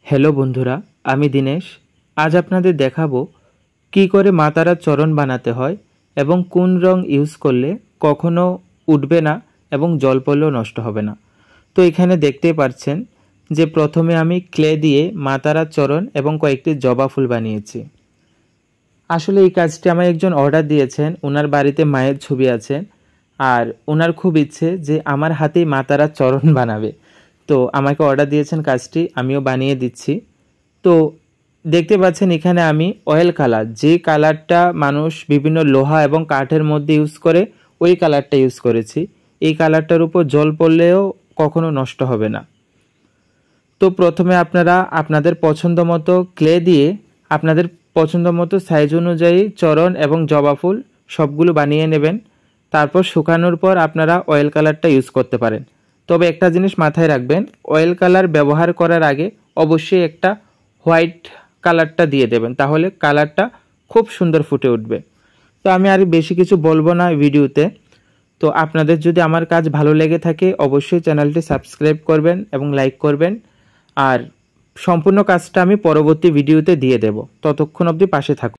Hello বন্ধুরা, আমি দিনেশ। আজ আপনাদের দেখাবো কি করে মা তারার চরণ বানাতে হয় এবং কোন রং ইউজ করলে কখনো উঠবে না এবং জল পড়লেও নষ্ট হবে না। তো এখানে দেখতেই পাচ্ছেন যে প্রথমে আমি ক্লে দিয়ে মা তারার চরণ এবং কয়েকটি জবা ফুল বানিয়েছি। আসলে এই কাজটি আমায় একজন অর্ডার দিয়েছেন, ওনার বাড়িতে মায়ের ছবি আছে আর ওনার খুব ইচ্ছে যে আমার হাতেই মা তারার চরণ বানাবে। তো আমাকে অর্ডার দিয়েছেন কাজটি, আমিও বানিয়ে দিচ্ছি। তো দেখতে পাচ্ছেন এখানে আমি অয়েল কালার, যে কালারটা মানুষ বিভিন্ন লোহা এবং কাঠের মধ্যে ইউজ করে ওই কালারটা ইউজ করেছি। এই কালারটার উপর জল পড়লেও কখনো নষ্ট হবে না। তো প্রথমে আপনারা আপনাদের পছন্দ মতো ক্লে দিয়ে আপনাদের পছন্দ মতো সাইজ অনুযায়ী চরণ এবং জবা ফুল সবগুলো বানিয়ে নেবেন। তারপর শুকানোর পর আপনারা অয়েল কালারটা ইউজ করতে পারেন। তবে একটা জিনিস মাথায় রাখবেন, অয়েল কালার ব্যবহার করার আগে অবশ্যই একটা হোয়াইট কালারটা দিয়ে দেবেন, তাহলে কালারটা খুব সুন্দর ফুটে উঠবে। তো আমি আর বেশি কিছু বলবো না ভিডিওতে। তো আপনাদের যদি আমার কাজ ভালো লেগে থাকে অবশ্যই চ্যানেলটি সাবস্ক্রাইব করবেন এবং লাইক করবেন। আর সম্পূর্ণ কাজটা আমি পরবর্তী ভিডিওতে দিয়ে দেব, ততক্ষণ অবধি পাশে থাকুন।